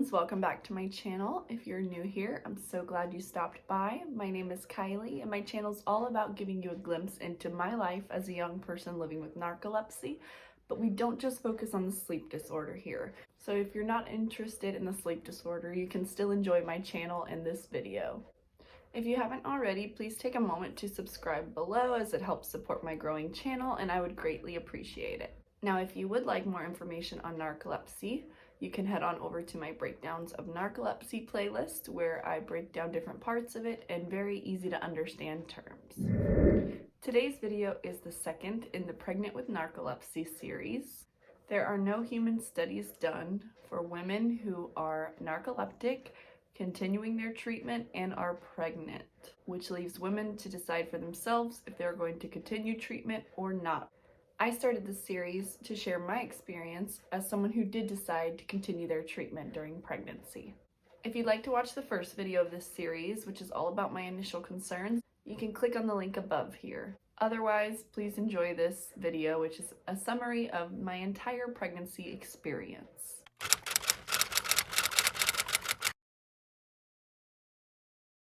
friends, welcome back to my channel. If you're new here, I'm so glad you stopped by. My name is Kylie and my channel is all about giving you a glimpse into my life as a young person living with narcolepsy, but we don't just focus on the sleep disorder here. So if you're not interested in the sleep disorder, you can still enjoy my channel and this video. If you haven't already, please take a moment to subscribe below as it helps support my growing channel and I would greatly appreciate it. Now, if you would like more information on narcolepsy, you can head on over to my Breakdowns of Narcolepsy playlist where I break down different parts of it in very easy to understand terms. Today's video is the second in the Pregnant with Narcolepsy series. There are no human studies done for women who are narcoleptic, continuing their treatment, and are pregnant, which leaves women to decide for themselves if they're going to continue treatment or not. I started this series to share my experience as someone who did decide to continue their treatment during pregnancy. If you'd like to watch the first video of this series, which is all about my initial concerns, you can click on the link above here. Otherwise, please enjoy this video, which is a summary of my entire pregnancy experience.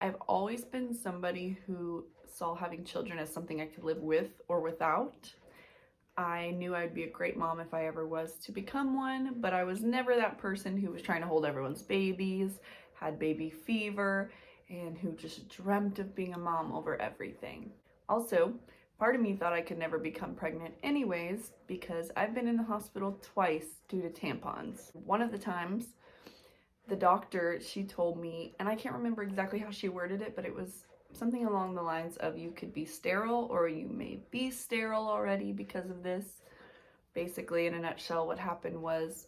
I've always been somebody who saw having children as something I could live with or without. I knew I'd be a great mom if I ever was to become one, but I was never that person who was trying to hold everyone's babies, had baby fever, and who just dreamt of being a mom over everything. Also, part of me thought I could never become pregnant anyways because I've been in the hospital twice due to tampons. One of the times, the doctor, she told me, and I can't remember exactly how she worded it, but it was something along the lines of you could be sterile or you may be sterile already because of this. Basically, in a nutshell, what happened was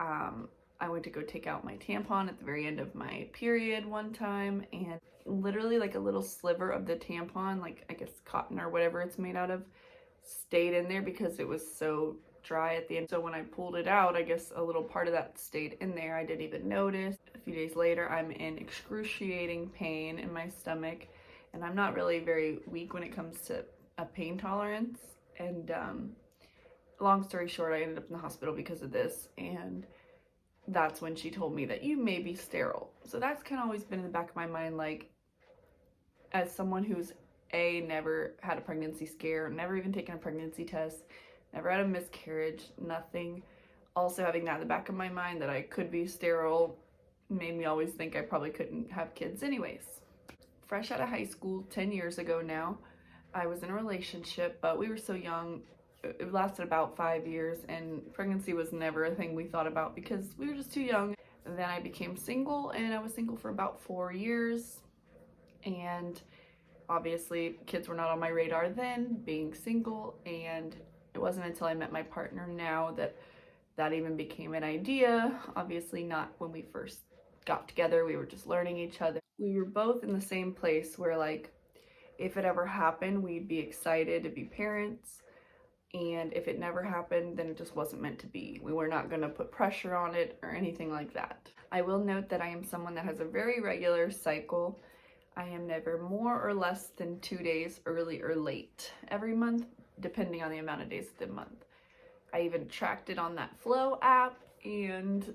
I went to go take out my tampon at the very end of my period one time, and literally like a little sliver of the tampon, like I guess cotton or whatever it's made out of, stayed in there because it was so dry at the end. So when I pulled it out, I guess a little part of that stayed in there. I didn't even notice. A few days later, I'm in excruciating pain in my stomach, and I'm not really very weak when it comes to a pain tolerance. And long story short, I ended up in the hospital because of this, and that's when she told me that you may be sterile. So that's kind of always been in the back of my mind, like, as someone who's never had a pregnancy scare, never even taken a pregnancy test, never had a miscarriage, nothing. Also having that in the back of my mind that I could be sterile made me always think I probably couldn't have kids anyways. Fresh out of high school, 10 years ago now, I was in a relationship, but we were so young. It lasted about 5 years, and pregnancy was never a thing we thought about because we were just too young. And then I became single, and I was single for about 4 years. And obviously, kids were not on my radar then, being single, and it wasn't until I met my partner now that even became an idea. Obviously not when we first got together, we were just learning each other. We were both in the same place where, like, if it ever happened, we'd be excited to be parents, and if it never happened, then it just wasn't meant to be. We were not gonna put pressure on it or anything like that. I will note that I am someone that has a very regular cycle. I am never more or less than 2 days early or late every month, depending on the amount of days of the month. I even tracked it on that Flow app, and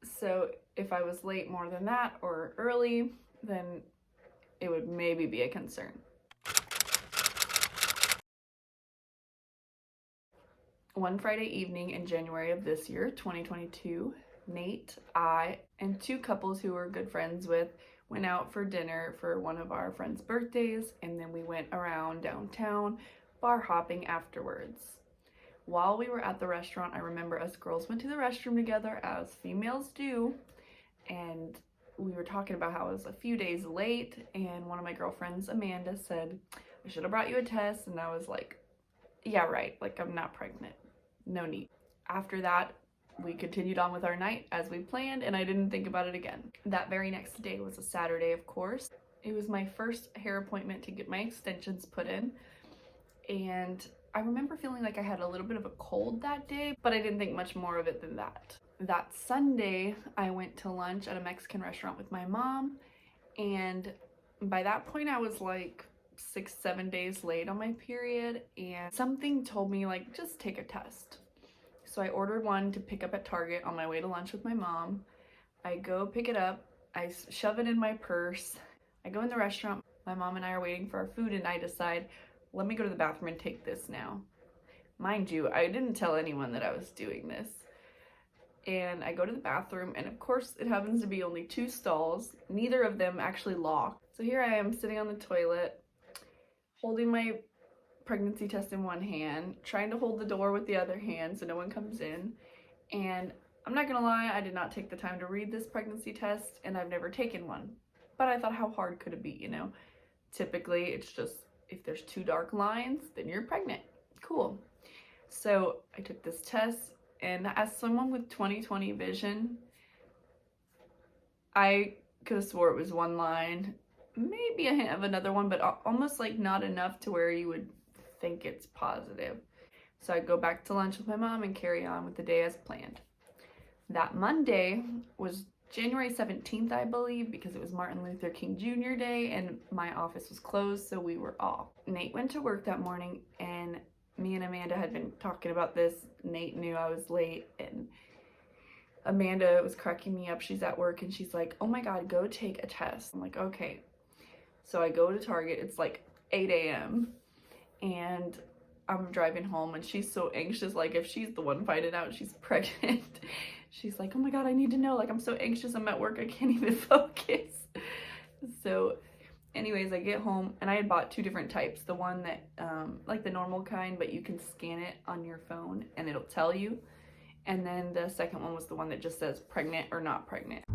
so if I was late more than that or early, then it would maybe be a concern. One Friday evening in January of this year, 2022, Nate, I, and 2 couples who we're good friends with went out for dinner for one of our friends' birthdays, and then we went around downtown bar hopping afterwards. While we were at the restaurant, I remember us girls went to the restroom together as females do, and we were talking about how it was a few days late, and one of my girlfriends, Amanda, said, I should have brought you a test, and I was like, yeah, right, like, I'm not pregnant, no need. After that, we continued on with our night as we planned, and I didn't think about it again. That very next day was a Saturday, of course. It was my first hair appointment to get my extensions put in, and I remember feeling like I had a little bit of a cold that day, but I didn't think much more of it than that. That Sunday, I went to lunch at a Mexican restaurant with my mom, and by that point I was like 6-7 days late on my period, and something told me, like, just take a test. So I ordered one to pick up at Target on my way to lunch with my mom. I go pick it up, I shove it in my purse, I go in the restaurant, my mom and I are waiting for our food, and I decide, let me go to the bathroom and take this now. Mind you, I didn't tell anyone that I was doing this. And I go to the bathroom, and of course it happens to be only 2 stalls, neither of them actually locked. So here I am sitting on the toilet, holding my pregnancy test in one hand, trying to hold the door with the other hand so no one comes in. And I'm not gonna lie, I did not take the time to read this pregnancy test, and I've never taken one. But I thought, how hard could it be, you know? Typically, it's just, if there's 2 dark lines, then you're pregnant. Cool. So I took this test, and as someone with 20/20 vision, I could have swore it was 1 line, maybe a hint of another one, but almost like not enough to where you would think it's positive. So I go back to lunch with my mom and carry on with the day as planned. That Monday was January 17th, I believe, because it was Martin Luther King Jr. Day and my office was closed, so we were off. Nate went to work that morning, and me and Amanda had been talking about this. Nate knew I was late, and Amanda was cracking me up. She's at work and she's like, oh my God, go take a test. I'm like, okay. So I go to Target. It's like 8 a.m. and I'm driving home, and she's so anxious. Like, if she's the one finding out she's pregnant, she's like, oh my God, I need to know. Like, I'm so anxious. I'm at work. I can't even focus. So anyways, I get home, and I had bought 2 different types. The one that, like the normal kind, but you can scan it on your phone and it'll tell you. And then the second one was the one that just says pregnant or not pregnant.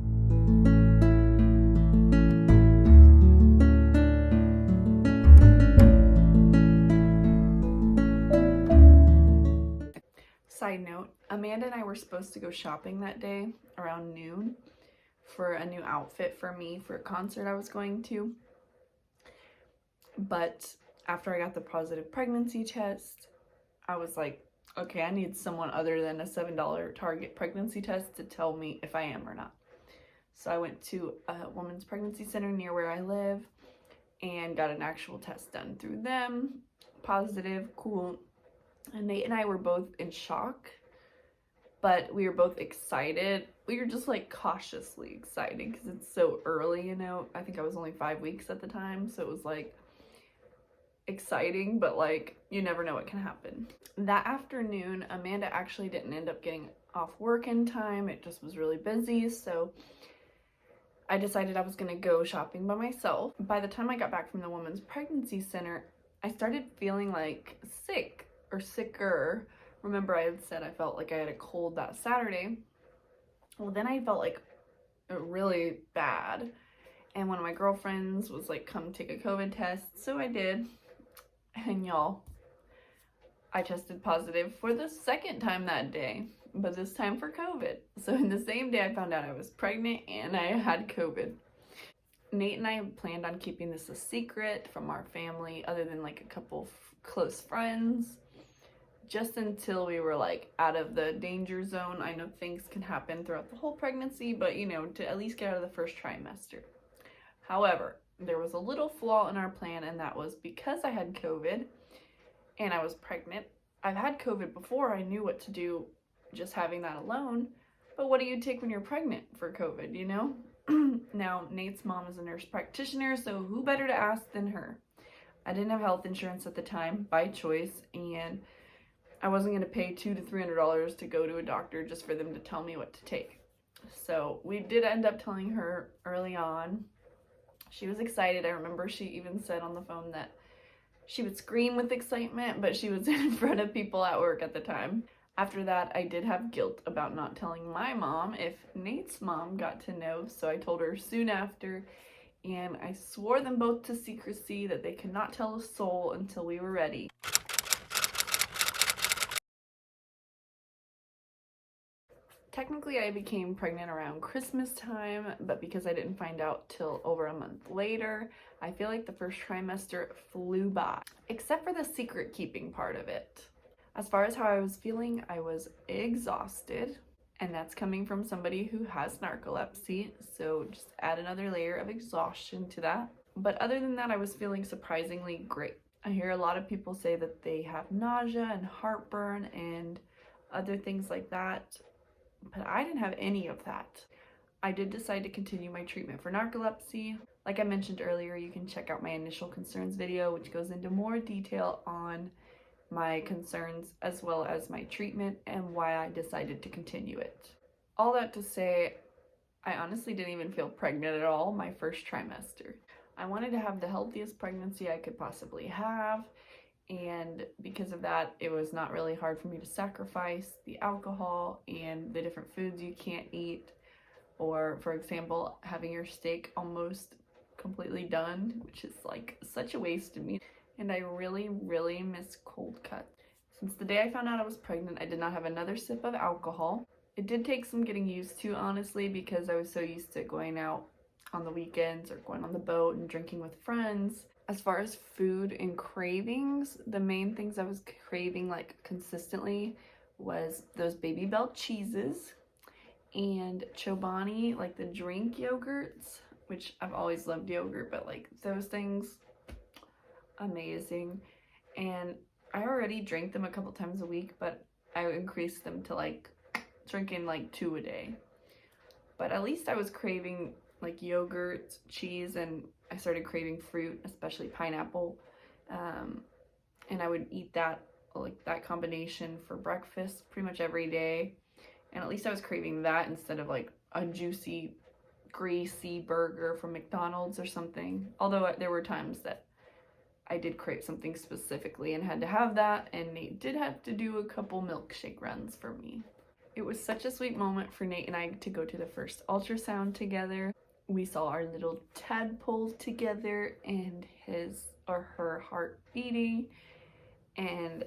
Side note, Amanda and I were supposed to go shopping that day around noon for a new outfit for me for a concert I was going to. But after I got the positive pregnancy test, I was like, okay, I need someone other than a $7 Target pregnancy test to tell me if I am or not. So I went to a women's pregnancy center near where I live and got an actual test done through them. Positive, cool. And Nate and I were both in shock, but we were both excited. We were just like cautiously excited because it's so early, you know. I think I was only 5 weeks at the time, so it was like exciting, but like you never know what can happen. That afternoon, Amanda actually didn't end up getting off work in time. It just was really busy, so I decided I was gonna go shopping by myself. By the time I got back from the women's pregnancy center, I started feeling like sick or sicker. Remember, I had said I felt like I had a cold that Saturday. Well, then I felt like really bad, and one of my girlfriends was like, come take a COVID test, so I did. And y'all, I tested positive for the second time that day, but this time for COVID. So in the same day I found out I was pregnant and I had COVID. Nate and I planned on keeping this a secret from our family, other than like a couple close friends, just until we were like out of the danger zone. I know things can happen throughout the whole pregnancy, but you know, to at least get out of the first trimester. However, there was a little flaw in our plan, and that was because I had COVID and I was pregnant. I've had COVID before. I knew what to do just having that alone, but what do you take when you're pregnant for COVID, you know? Now, Nate's mom is a nurse practitioner, so who better to ask than her? I didn't have health insurance at the time by choice, and I wasn't going to pay $200 to $300 to go to a doctor just for them to tell me what to take. So we did end up telling her early on. She was excited. I remember she even said on the phone that she would scream with excitement, but she was in front of people at work at the time. After that, I did have guilt about not telling my mom if Nate's mom got to know, so I told her soon after, and I swore them both to secrecy that they could not tell a soul until we were ready. Technically, I became pregnant around Christmas time, but because I didn't find out till over a month later, I feel like the first trimester flew by, except for the secret keeping part of it. As far as how I was feeling, I was exhausted, and that's coming from somebody who has narcolepsy, so just add another layer of exhaustion to that. But other than that, I was feeling surprisingly great. I hear a lot of people say that they have nausea and heartburn and other things like that, but I didn't have any of that. I did decide to continue my treatment for narcolepsy. Like I mentioned earlier, you can check out my initial concerns video, which goes into more detail on my concerns as well as my treatment and why I decided to continue it. All that to say, I honestly didn't even feel pregnant at all my first trimester. I wanted to have the healthiest pregnancy I could possibly have, and because of that, it was not really hard for me to sacrifice the alcohol and the different foods you can't eat, or for example, having your steak almost completely done, which is like such a waste of meat. And I really, really miss cold cuts. Since the day I found out I was pregnant, I did not have another sip of alcohol. It did take some getting used to, honestly, because I was so used to going out on the weekends or going on the boat and drinking with friends. As far as food and cravings, the main things I was craving like consistently was those Baby Bell cheeses and Chobani, like the drink yogurts, which I've always loved yogurt, but like those things, amazing. And I already drink them a couple times a week, but I increased them to like drinking like 2 a day. But at least I was craving like yogurt, cheese, and I started craving fruit, especially pineapple. And I would eat that, like that combination for breakfast pretty much every day. And at least I was craving that instead of like a juicy, greasy burger from McDonald's or something. Although there were times that I did crave something specifically and had to have that, and Nate did have to do a couple milkshake runs for me. It was such a sweet moment for Nate and I to go to the first ultrasound together. We saw our little tadpole together and his or her heart beating, and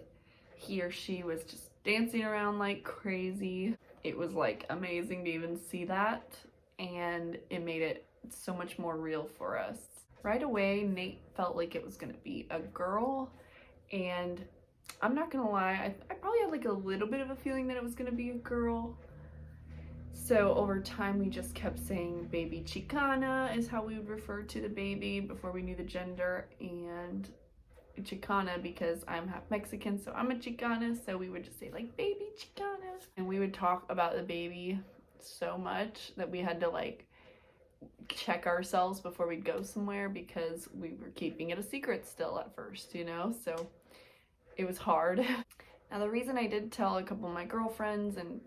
he or she was just dancing around like crazy. It was like amazing to even see that, and it made it so much more real for us. Right away, Nate felt like it was gonna be a girl, and I'm not gonna lie, I probably had like a little bit of a feeling that it was gonna be a girl. So over time, we just kept saying baby Chicana is how we would refer to the baby before we knew the gender, and Chicana because I'm half Mexican, so I'm a Chicana, so we would just say like baby Chicana. And we would talk about the baby so much that we had to like check ourselves before we'd go somewhere because we were keeping it a secret still at first, you know, so it was hard. Now the reason I did tell a couple of my girlfriends, and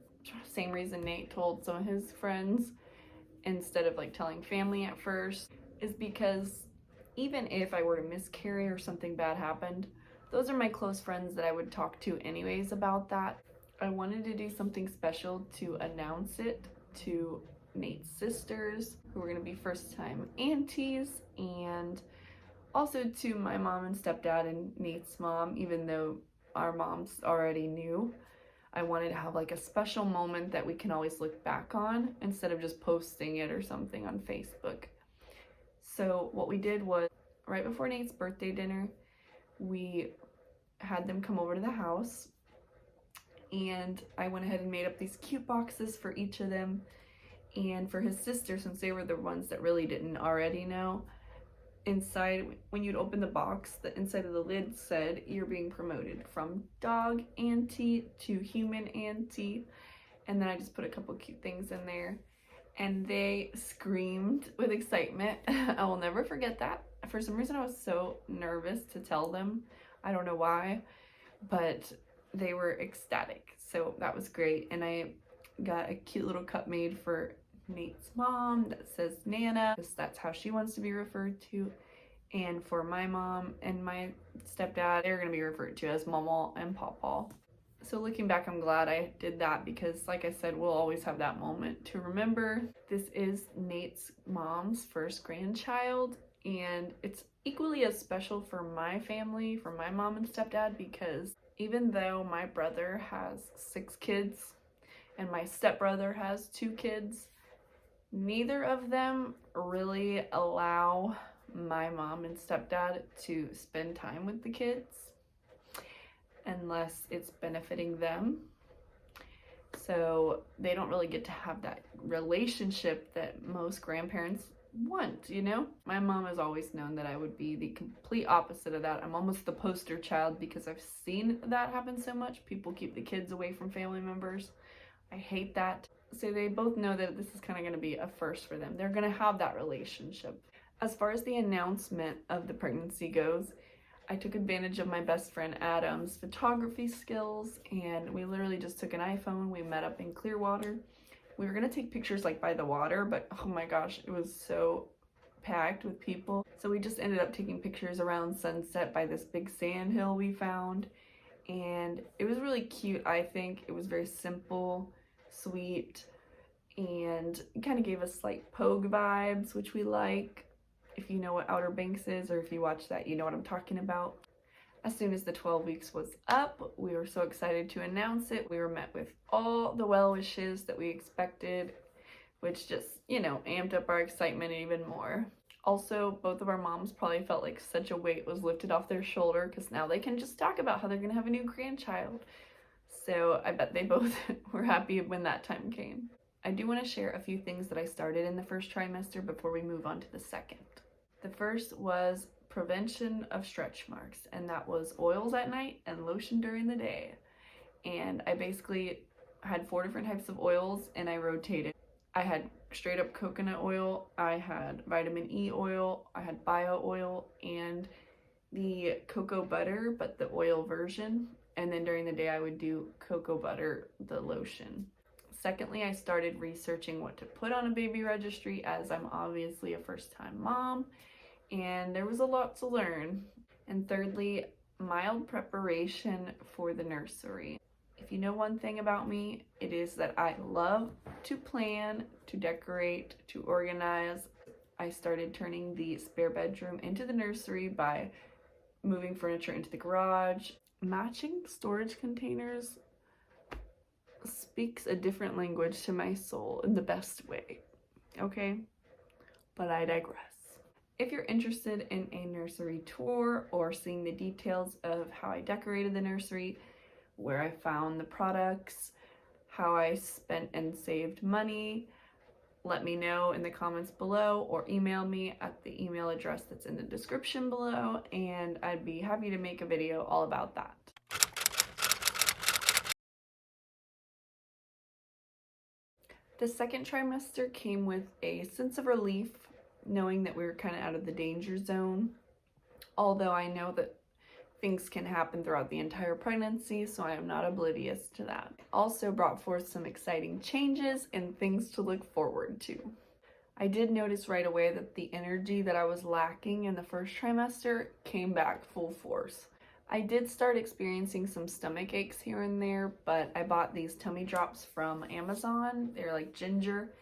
same reason Nate told some of his friends instead of like telling family at first, is because even if I were to miscarry or something bad happened, those are my close friends that I would talk to anyways about that. I wanted to do something special to announce it to Nate's sisters, who were going to be first-time aunties, and also to my mom and stepdad and Nate's mom, even though our moms already knew. I wanted to have like a special moment that we can always look back on instead of just posting it or something on Facebook. So what we did was, right before Nate's birthday dinner, we had them come over to the house, and I went ahead and made up these cute boxes for each of them. And for his sister, since they were the ones that really didn't already know, inside, when you'd open the box, the inside of the lid said, "You're being promoted from dog auntie to human auntie." And then I just put a couple cute things in there, and they screamed with excitement. I will never forget that. For some reason, I was so nervous to tell them. I don't know why, but they were ecstatic. So that was great. And I got a cute little cup made for Nate's mom that says Nana, because that's how she wants to be referred to. And for my mom and my stepdad, they're going to be referred to as Mama and Pawpaw. So looking back, I'm glad I did that because, like I said, we'll always have that moment to remember. This is Nate's mom's first grandchild, and it's equally as special for my family, for my mom and stepdad, because even though my brother has 6 kids and my stepbrother has 2 kids, neither of them really allow my mom and stepdad to spend time with the kids unless it's benefiting them. So they don't really get to have that relationship that most grandparents want, you know? My mom has always known that I would be the complete opposite of that. I'm almost the poster child because I've seen that happen so much. People keep the kids away from family members. I hate that. So they both know that this is kind of going to be a first for them. They're going to have that relationship. As far as the announcement of the pregnancy goes, I took advantage of my best friend Adam's photography skills, and we literally just took an iPhone. We met up in Clearwater. We were gonna take pictures like by the water, but oh my gosh, it was so packed with people. So we just ended up taking pictures around sunset by this big sand hill we found, and it was really cute. I think it was very simple, sweet, and it kind of gave us like Pogue vibes, which we like. If you know what Outer Banks is, or if you watch that, you know what I'm talking about. As soon as the 12 weeks was up, we were so excited to announce it. We were met with all the well wishes that we expected, which just, amped up our excitement even more. Also, both of our moms probably felt like such a weight was lifted off their shoulder because now they can just talk about how they're going to have a new grandchild. So I bet they both were happy when that time came. I do want to share a few things that I started in the first trimester before we move on to the second. The first was prevention of stretch marks, and that was oils at night and lotion during the day. And I basically had 4 different types of oils, and I rotated. I had straight up coconut oil, I had vitamin E oil, I had bio oil, and the cocoa butter, but the oil version. And then during the day I would do cocoa butter, the lotion. Secondly, I started researching what to put on a baby registry, as I'm obviously a first-time mom, and there was a lot to learn. And thirdly, mild preparation for the nursery. If you know one thing about me, it is that I love to plan, to decorate, to organize. I started turning the spare bedroom into the nursery by moving furniture into the garage. Matching storage containers speaks a different language to my soul in the best way, okay? But I digress. If you're interested in a nursery tour or seeing the details of how I decorated the nursery, where I found the products, how I spent and saved money, let me know in the comments below or email me at the email address that's in the description below, and I'd be happy to make a video all about that. The second trimester came with a sense of relief, knowing that we were kind of out of the danger zone, although I know that things can happen throughout the entire pregnancy, so I am not oblivious to that. Also brought forth some exciting changes and things to look forward to. I did notice right away that the energy that I was lacking in the first trimester came back full force. I did start experiencing some stomach aches here and there, but I bought these tummy drops from Amazon. They're like ginger,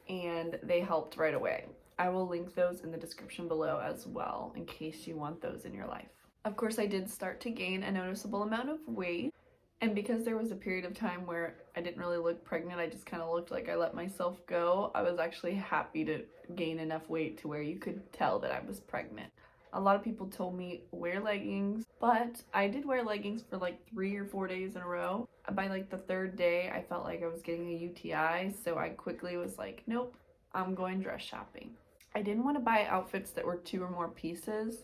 and they helped right away. I will link those in the description below as well in case you want those in your life. Of course, I did start to gain a noticeable amount of weight, and because there was a period of time where I didn't really look pregnant, I just kind of looked like I let myself go, I was actually happy to gain enough weight to where you could tell that I was pregnant. A lot of people told me wear leggings, but I did wear leggings for like 3 or 4 days in a row. By like the 3rd day, I felt like I was getting a UTI, so I quickly was like, nope, I'm going dress shopping. I didn't want to buy outfits that were 2 or more pieces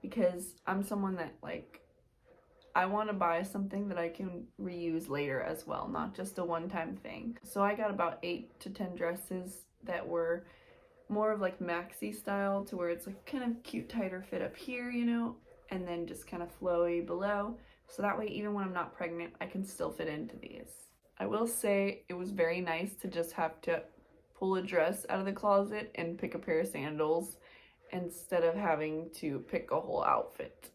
because I'm someone that I want to buy something that I can reuse later as well, not just a one-time thing. So I got about 8 to 10 dresses that were more of like maxi style, to where it's like kind of cute tighter fit up here, and then just kind of flowy below. So that way, even when I'm not pregnant, I can still fit into these. I will say it was very nice to just have to pull a dress out of the closet and pick a pair of sandals instead of having to pick a whole outfit.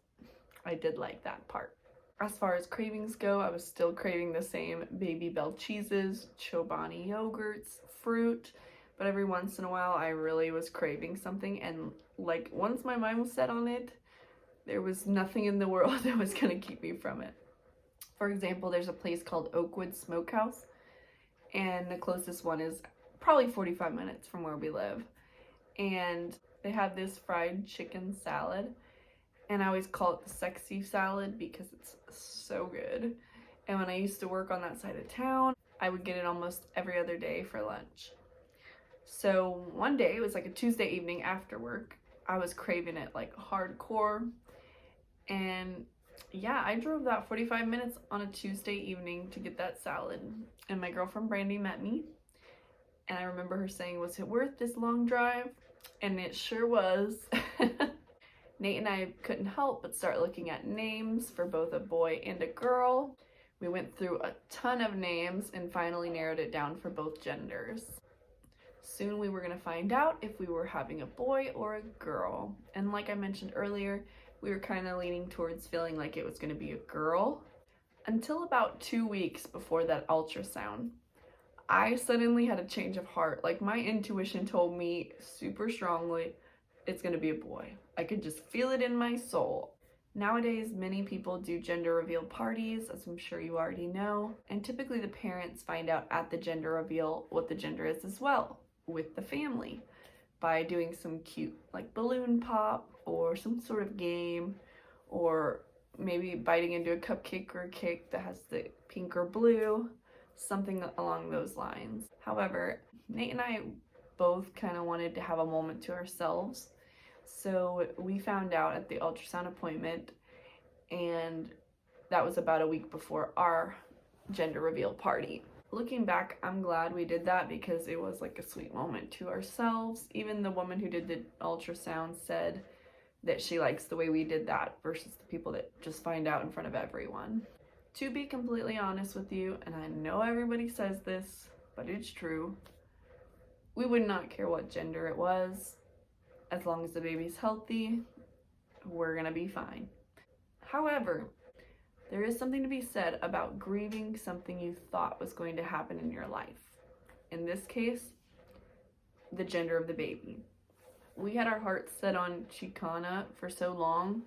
I did like that part. As far as cravings go, I was still craving the same Baby Bell cheeses, Chobani yogurts, fruit, but every once in a while I really was craving something, and like once my mind was set on it, there was nothing in the world that was gonna keep me from it. For example, there's a place called Oakwood Smokehouse, and the closest one is probably 45 minutes from where we live, and they have this fried chicken salad, and I always call it the sexy salad because it's so good. And when I used to work on that side of town, I would get it almost every other day for lunch. So one day, it was like a Tuesday evening after work, I was craving it like hardcore, and yeah, I drove that 45 minutes on a Tuesday evening to get that salad, and my girlfriend Brandy met me. And I remember her saying, "Was it worth this long drive?" And it sure was. Nate and I couldn't help but start looking at names for both a boy and a girl. We went through a ton of names and finally narrowed it down for both genders. Soon we were going to find out if we were having a boy or a girl. And like I mentioned earlier, we were kind of leaning towards feeling like it was going to be a girl. Until about 2 weeks before that ultrasound, I suddenly had a change of heart. Like, my intuition told me super strongly it's going to be a boy. I could just feel it in my soul. Nowadays, many people do gender reveal parties, as I'm sure you already know, and typically the parents find out at the gender reveal what the gender is as well, with the family, by doing some cute like balloon pop or some sort of game, or maybe biting into a cupcake or a cake that has the pink or blue, something along those lines. However, Nate and I both kind of wanted to have a moment to ourselves, so we found out at the ultrasound appointment, and that was about a week before our gender reveal party. Looking back, I'm glad we did that because it was like a sweet moment to ourselves. Even the woman who did the ultrasound said that she likes the way we did that versus the people that just find out in front of everyone. To be completely honest with you, and I know everybody says this, but it's true, we would not care what gender it was. As long as the baby's healthy, we're gonna be fine. However, there is something to be said about grieving something you thought was going to happen in your life. In this case, the gender of the baby. We had our hearts set on Chicana for so long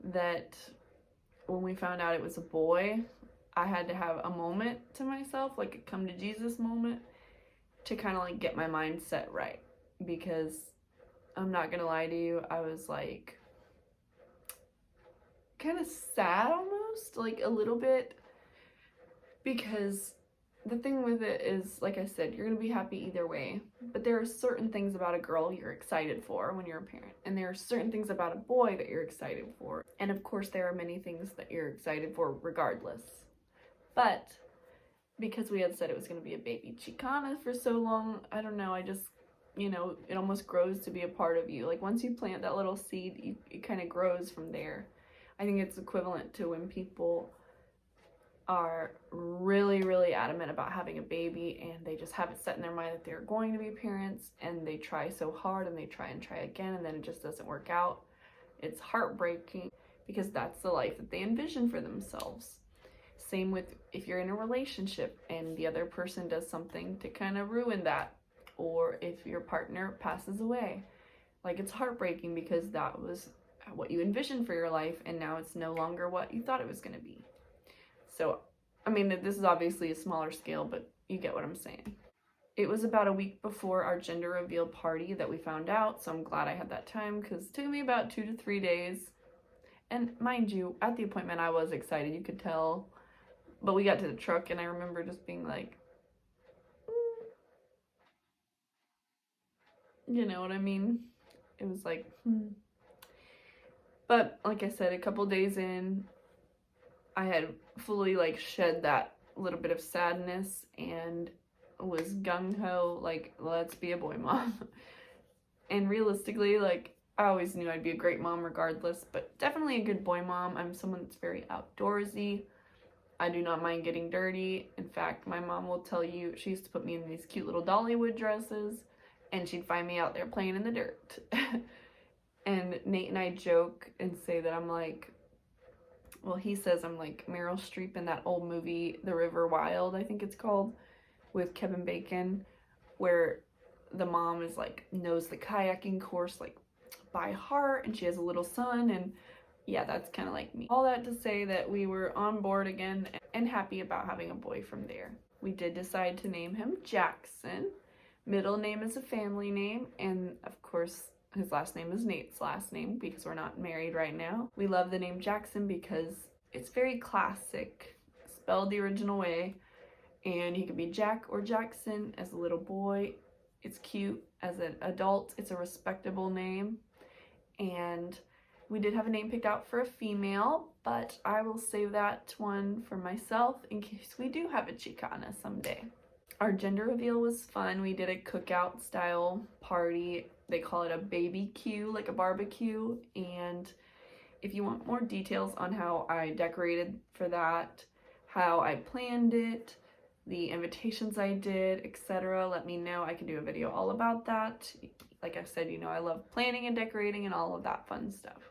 that when we found out it was a boy, I had to have a moment to myself, like a come to Jesus moment, to kind of like get my mindset right. Because I'm not gonna lie to you, I was like kind of sad almost, like a little bit, because the thing with it is, like I said, you're gonna be happy either way, but there are certain things about a girl you're excited for when you're a parent, and there are certain things about a boy that you're excited for, and of course there are many things that you're excited for regardless. But because we had said it was gonna be a baby Chicana for so long, I don't know, I just, you know, it almost grows to be a part of you. Like, once you plant that little seed, it kind of grows from there. I think it's equivalent to when people are really adamant about having a baby and they just have it set in their mind that they're going to be parents, and they try so hard and they try and try again, and then it just doesn't work out. It's heartbreaking because that's the life that they envision for themselves. Same with if you're in a relationship and the other person does something to kind of ruin that, or if your partner passes away. Like, it's heartbreaking because that was what you envisioned for your life, and now it's no longer what you thought it was going to be. So, I mean, this is obviously a smaller scale, but you get what I'm saying. It was about a week before our gender reveal party that we found out, so I'm glad I had that time because it took me about 2 to 3 days. And mind you, at the appointment I was excited, you could tell, but we got to the truck and I remember just being like, you know what I mean? It was like, But like I said, a couple days in, I had fully like shed that little bit of sadness and was gung-ho, like, let's be a boy mom. And realistically, like, I always knew I'd be a great mom regardless, but definitely a good boy mom. I'm someone that's very outdoorsy. I do not mind getting dirty. In fact, my mom will tell you, she used to put me in these cute little Dollywood dresses, and she'd find me out there playing in the dirt. And Nate and I joke and say that I'm like, well, he says I'm like Meryl Streep in that old movie, The River Wild, I think it's called, with Kevin Bacon, where the mom is like, knows the kayaking course like by heart, and she has a little son, and yeah, that's kind of like me. All that to say that we were on board again and happy about having a boy from there. We did decide to name him Jackson. Middle name is a family name, and of course his last name is Nate's last name because we're not married right now. We love the name Jackson because it's very classic, spelled the original way, and he could be Jack or Jackson as a little boy. It's cute. As an adult, it's a respectable name. And we did have a name picked out for a female, but I will save that one for myself in case we do have a Chicana someday. Our gender reveal was fun. We did a cookout style party. They call it a baby-Q, like a barbecue. And if you want more details on how I decorated for that, how I planned it, the invitations I did, etc., let me know. I can do a video all about that. Like I said, you know, I love planning and decorating and all of that fun stuff.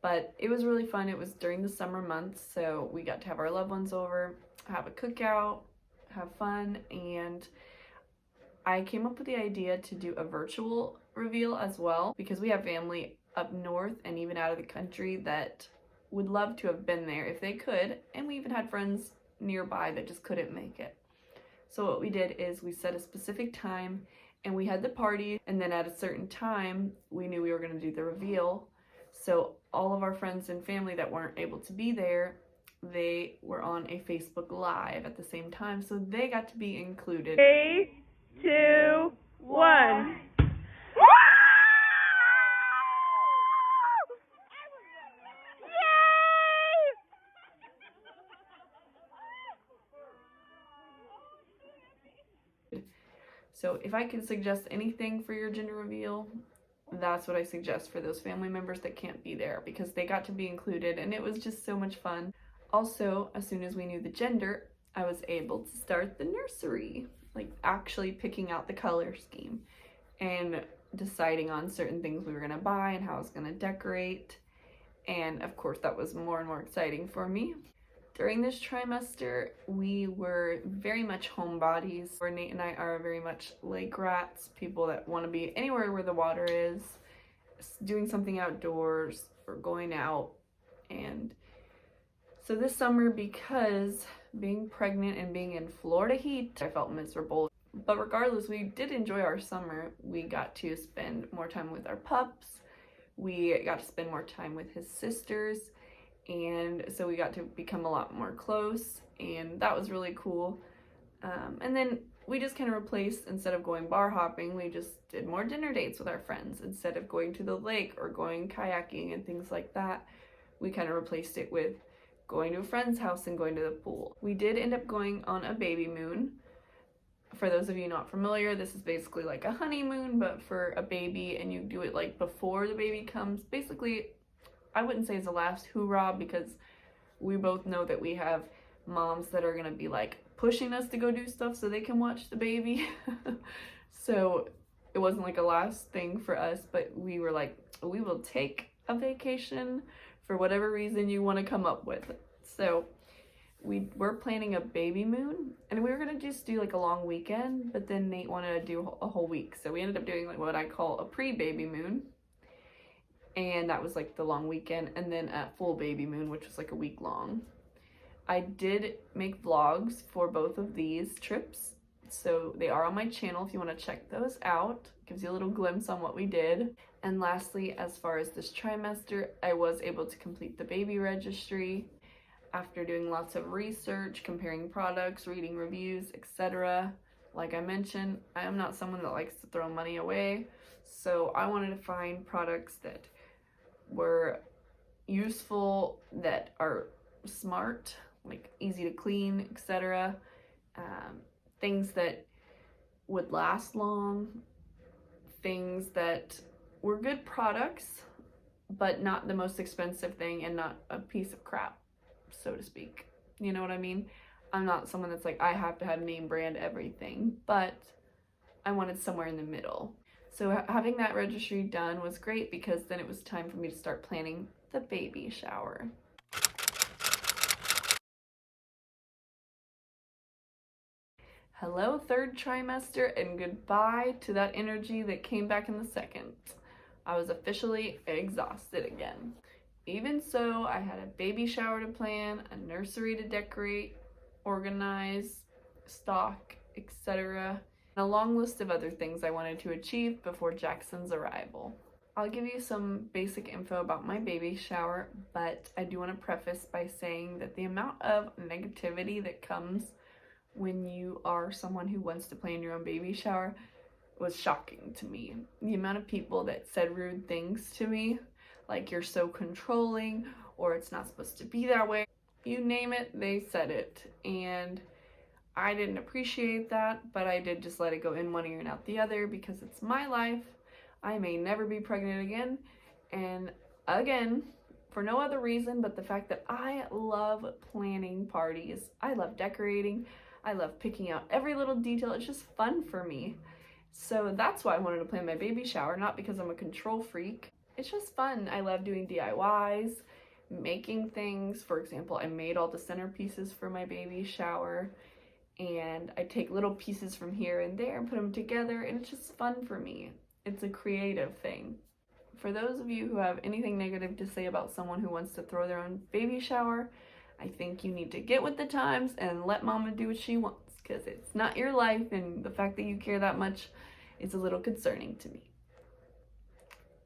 But it was really fun. It was during the summer months, so we got to have our loved ones over, have a cookout, have fun, and I came up with the idea to do a virtual reveal as well because we have family up north and even out of the country that would love to have been there if they could, and we even had friends nearby that just couldn't make it. So what we did is we set a specific time and we had the party, and then at a certain time we knew we were going to do the reveal. So all of our friends and family that weren't able to be there, they were on a Facebook Live at the same time, so they got to be included. 3, 2, 1. So if I could suggest anything for your gender reveal, that's what I suggest for those family members that can't be there, because they got to be included and it was just so much fun. Also, as soon as we knew the gender, I was able to start the nursery, like actually picking out the color scheme and deciding on certain things we were going to buy and how I was going to decorate. And of course, that was more and more exciting for me. During this trimester, we were very much homebodies. Where Nate and I are very much lake rats, people that want to be anywhere where the water is, doing something outdoors or going out. And so this summer, because being pregnant and being in Florida heat, I felt miserable. But regardless, we did enjoy our summer. We got to spend more time with our pups. We got to spend more time with his sisters. And so we got to become a lot more close, and that was really cool. And then we just kind of replaced, instead of going bar hopping, we just did more dinner dates with our friends. Instead of going to the lake or going kayaking and things like that, we kind of replaced it with going to a friend's house and going to the pool. We did end up going on a baby moon. For those of you not familiar, this is basically like a honeymoon, but for a baby, and you do it like before the baby comes. Basically, I wouldn't say it's a last hoorah, because we both know that we have moms that are going to be like pushing us to go do stuff so they can watch the baby. So it wasn't like a last thing for us, but we were like, we will take a vacation for whatever reason you want to come up with. So we were planning a baby moon, and we were going to just do like a long weekend, but then Nate wanted to do a whole week. So we ended up doing like what I call a pre-baby moon. And that was like the long weekend, and then a full baby moon, which was like a week long. I did make vlogs for both of these trips, so they are on my channel if you want to check those out. Gives you a little glimpse on what we did. And lastly, as far as this trimester, I was able to complete the baby registry after doing lots of research, comparing products, reading reviews, etc. Like I mentioned, I am not someone that likes to throw money away, so I wanted to find products that were useful, that are smart, like easy to clean, etc. Things that would last long, things that were good products, but not the most expensive thing and not a piece of crap, so to speak. You know what I mean? I'm not someone that's like, I have to have name brand everything, but I wanted somewhere in the middle. So having that registry done was great, because then it was time for me to start planning the baby shower. Hello, third trimester, and goodbye to that energy that came back in the second. I was officially exhausted again. Even so, I had a baby shower to plan, a nursery to decorate, organize, stock, etc., and a long list of other things I wanted to achieve before Jackson's arrival. I'll give you some basic info about my baby shower, but I do want to preface by saying that the amount of negativity that comes when you are someone who wants to plan your own baby shower was shocking to me. The amount of people that said rude things to me, like you're so controlling, or it's not supposed to be that way. You name it, they said it. And I didn't appreciate that, but I did just let it go in one ear and out the other because it's my life. I may never be pregnant again. And again, for no other reason but the fact that I love planning parties. I love decorating. I love picking out every little detail. It's just fun for me. So that's why I wanted to plan my baby shower, not because I'm a control freak. It's just fun. I love doing DIYs, making things. For example, I made all the centerpieces for my baby shower, and I take little pieces from here and there and put them together, and it's just fun for me. It's a creative thing. For those of you who have anything negative to say about someone who wants to throw their own baby shower, I think you need to get with the times and let mama do what she wants, because it's not your life, and the fact that you care that much is a little concerning to me.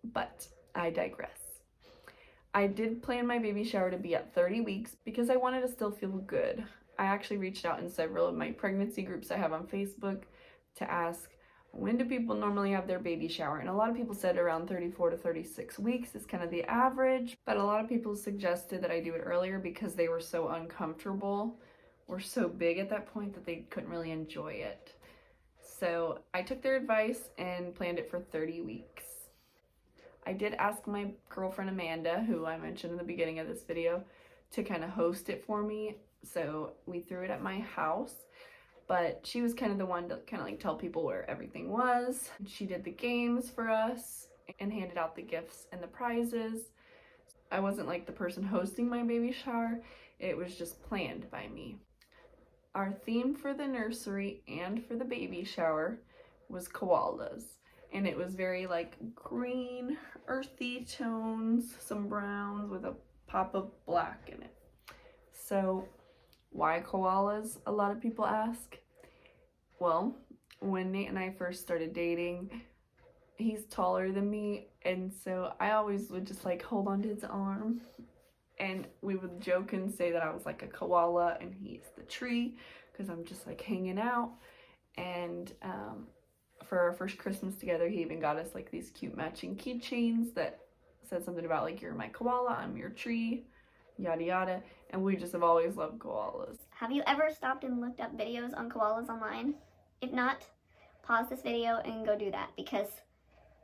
But I digress. I did plan my baby shower to be at 30 weeks because I wanted to still feel good. I actually reached out in several of my pregnancy groups I have on Facebook to ask, when do people normally have their baby shower? And a lot of people said around 34 to 36 weeks is kind of the average, but a lot of people suggested that I do it earlier because they were so uncomfortable or so big at that point that they couldn't really enjoy it. So I took their advice and planned it for 30 weeks. I did ask my girlfriend Amanda, who I mentioned in the beginning of this video, to kind of host it for me. So we threw it at my house, but she was kind of the one to kind of like tell people where everything was. She did the games for us and handed out the gifts and the prizes. I wasn't like the person hosting my baby shower. It was just planned by me. Our theme for the nursery and for the baby shower was koalas. And it was very like green, earthy tones, some browns with a pop of black in it. So why koalas, a lot of people ask? Well, when Nate and I first started dating, he's taller than me, and so I always would just like hold onto his arm, and we would joke and say that I was like a koala and he's the tree, because I'm just like hanging out. And for our first Christmas together, he even got us like these cute matching keychains that said something about like, you're my koala, I'm your tree, yada yada. And we just have always loved koalas. Have you ever stopped and looked up videos on koalas online? If not, pause this video and go do that, because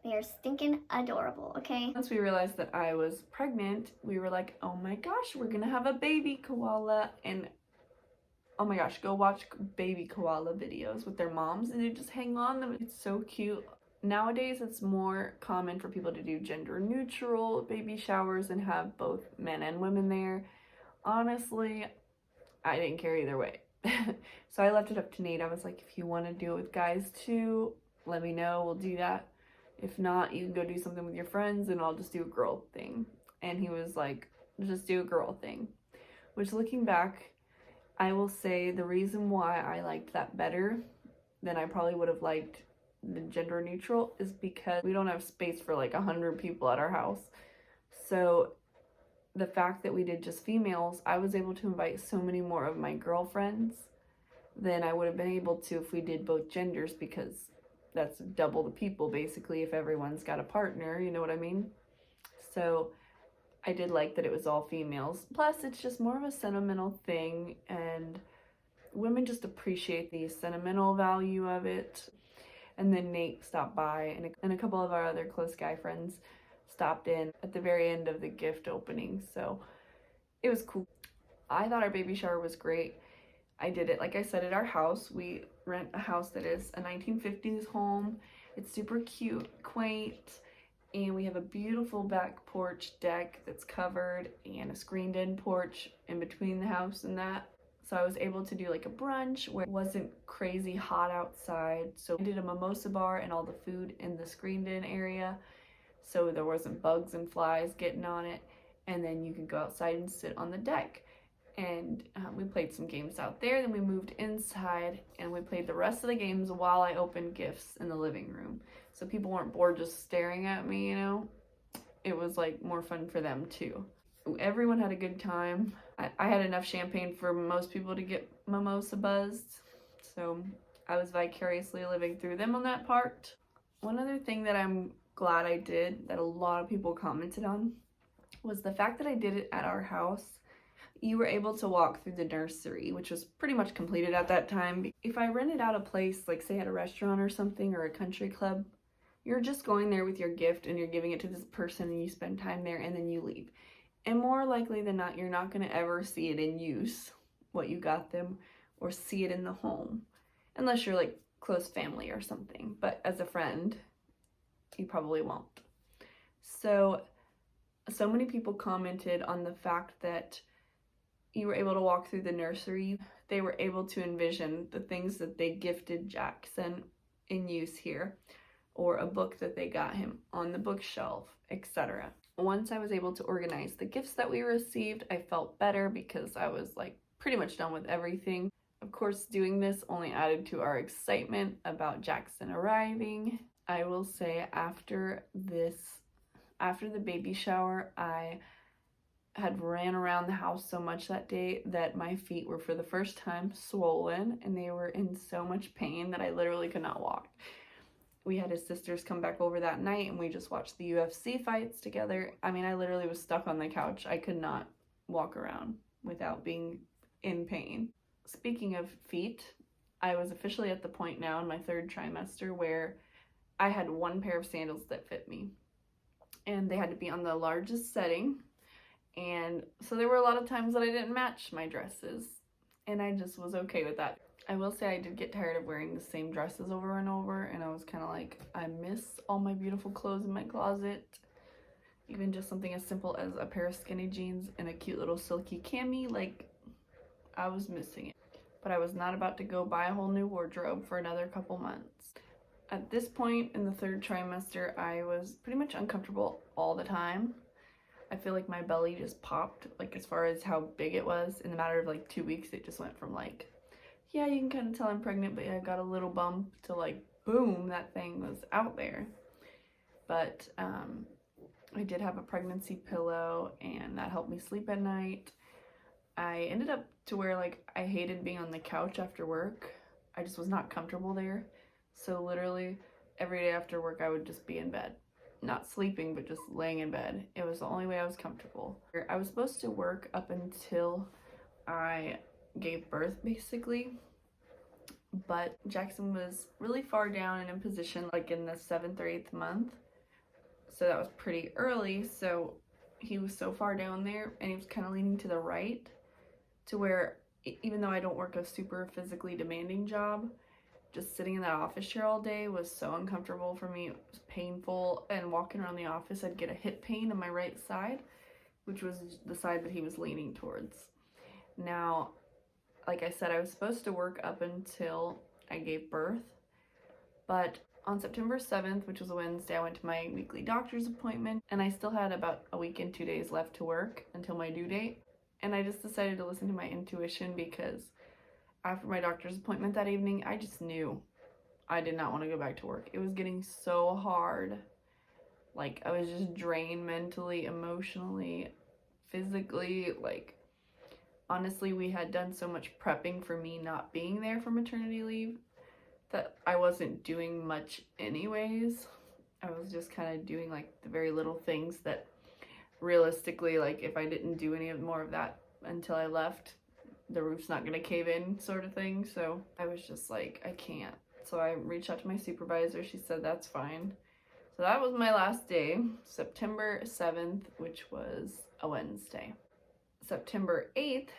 they are stinking adorable, okay? Once we realized that I was pregnant, we were like, oh my gosh, we're gonna have a baby koala. And oh my gosh, go watch baby koala videos with their moms, and they just hang on them. It's so cute. Nowadays, it's more common for people to do gender neutral baby showers and have both men and women there. Honestly, I didn't care either way. So I left it up to Nate. I was like, if you want to do it with guys too, let me know, we'll do that. If not, you can go do something with your friends and I'll just do a girl thing. And he was like, just do a girl thing. Which, looking back, I will say the reason why I liked that better than I probably would have liked the gender neutral is because we don't have space for like 100 people at our house. So the fact that we did just females, I was able to invite so many more of my girlfriends than I would have been able to if we did both genders, because that's double the people basically if everyone's got a partner, you know what I mean? So I did like that it was all females. Plus, it's just more of a sentimental thing, and women just appreciate the sentimental value of it. And then Nate stopped by, and a couple of our other close guy friends stopped in at the very end of the gift opening, so it was cool. I thought our baby shower was great. I did it, like I said, at our house. We rent a house that is a 1950s home. It's super cute, quaint, and we have a beautiful back porch deck that's covered and a screened-in porch in between the house and that. So I was able to do like a brunch where it wasn't crazy hot outside. So I did a mimosa bar and all the food in the screened-in area, so there wasn't bugs and flies getting on it. And then you could go outside and sit on the deck. And we played some games out there. Then we moved inside and we played the rest of the games while I opened gifts in the living room. So people weren't bored just staring at me, you know. It was like more fun for them too. Everyone had a good time. I had enough champagne for most people to get mimosa buzzed. So I was vicariously living through them on that part. One other thing that I'm glad I did that a lot of people commented on was the fact that I did it at our house. you were able to walk through the nursery, which was pretty much completed at that time. If I rented out a place, like say at a restaurant or something, or a country club, you're just going there with your gift and you're giving it to this person and you spend time there and then you leave. And more likely than not, you're not going to ever see it in use, what you got them, or see it in the home, unless you're like close family or something. But as a friend, you probably won't. So many people commented on the fact that you were able to walk through the nursery. They were able to envision the things that they gifted Jackson in use here, or a book that they got him on the bookshelf, etc. Once I was able to organize the gifts that we received, I felt better because I was like pretty much done with everything. Of course, doing this only added to our excitement about Jackson arriving. I will say after the baby shower, I had ran around the house so much that day that my feet were for the first time swollen and they were in so much pain that I literally could not walk. We had his sisters come back over that night and we just watched the UFC fights together. I mean, I literally was stuck on the couch. I could not walk around without being in pain. Speaking of feet, I was officially at the point now in my 3rd trimester where I had one pair of sandals that fit me. And they had to be on the largest setting. And so there were a lot of times that I didn't match my dresses. And I just was okay with that. I will say I did get tired of wearing the same dresses over and over. And I was kind of like, I miss all my beautiful clothes in my closet. Even just something as simple as a pair of skinny jeans and a cute little silky cami. Like, I was missing it. But I was not about to go buy a whole new wardrobe for another couple months. At this point in the 3rd trimester, I was pretty much uncomfortable all the time. I feel like my belly just popped, like as far as how big it was. In the matter of like 2 weeks, it just went from like, yeah, you can kind of tell I'm pregnant, but yeah, I got a little bump, to like, boom, that thing was out there. But I did have a pregnancy pillow and that helped me sleep at night. I ended up to where like I hated being on the couch after work. I just was not comfortable there. So literally every day after work I would just be in bed. Not sleeping, but just laying in bed. It was the only way I was comfortable. I was supposed to work up until I gave birth, basically. But Jackson was really far down and in position, like in the 7th or 8th month. So that was pretty early. So he was so far down there and he was kind of leaning to the right, to where even though I don't work a super physically demanding job, just sitting in that office chair all day was so uncomfortable for me. It was painful, and walking around the office I'd get a hip pain on my right side, which was the side that he was leaning towards. Now, like I said, I was supposed to work up until I gave birth, but on September 7th, which was a Wednesday, I went to my weekly doctor's appointment, and I still had about a week and 2 days left to work until my due date, and I just decided to listen to my intuition because after my doctor's appointment that evening, I just knew I did not want to go back to work. It was getting so hard. Like, I was just drained mentally, emotionally, physically. Like, honestly, we had done so much prepping for me not being there for maternity leave that I wasn't doing much anyways. I was just kind of doing like the very little things that realistically, like if I didn't do any more of that until I left, the roof's not gonna cave in, sort of thing. So I was just like, I can't. So I reached out to my supervisor. She said that's fine. So that was my last day, September 7th, which was a Wednesday. September 8th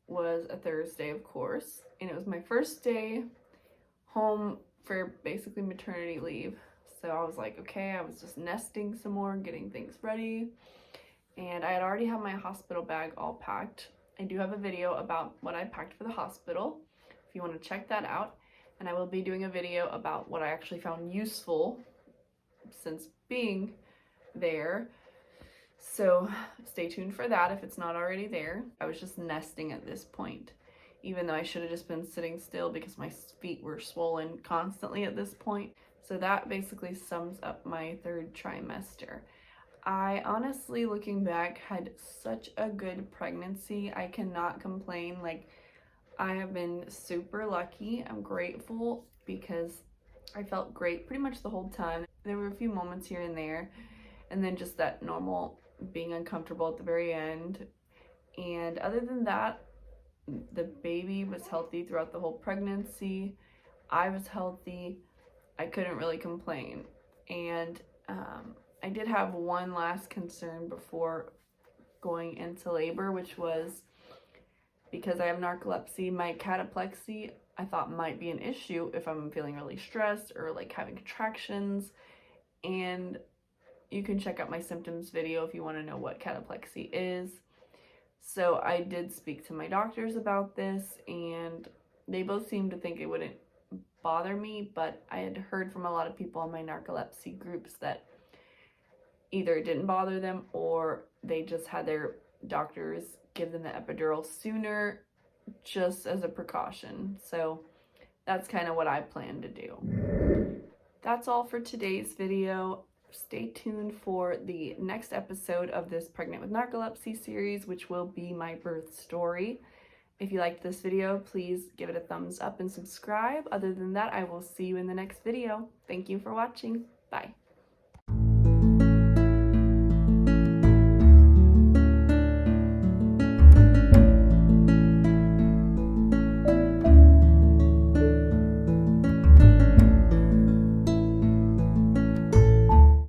was a Thursday, of course, and it was my first day home for basically maternity leave. So I was like, okay, I was just nesting some more, getting things ready, and I had already had my hospital bag all packed. I do have a video about what I packed for the hospital if you want to check that out, and I will be doing a video about what I actually found useful since being there. So stay tuned for that if it's not already there. I was just nesting at this point, even though I should have just been sitting still because my feet were swollen constantly at this point. So that basically sums up my 3rd trimester. I honestly, looking back, had such a good pregnancy. I cannot complain. Like, I have been super lucky. I'm grateful because I felt great pretty much the whole time. There were a few moments here and there, and then just that normal being uncomfortable at the very end. And other than that, the baby was healthy throughout the whole pregnancy. I was healthy. I couldn't really complain. And I did have one last concern before going into labor, which was because I have narcolepsy, my cataplexy I thought might be an issue if I'm feeling really stressed or like having contractions. And you can check out my symptoms video if you want to know what cataplexy is. So I did speak to my doctors about this, and they both seemed to think it wouldn't bother me, but I had heard from a lot of people in my narcolepsy groups that either it didn't bother them or they just had their doctors give them the epidural sooner just as a precaution. So that's kind of what I plan to do. That's all for today's video. Stay tuned for the next episode of this Pregnant with Narcolepsy series, which will be my birth story. If you liked this video, please give it a thumbs up and subscribe. Other than that, I will see you in the next video. Thank you for watching. Bye.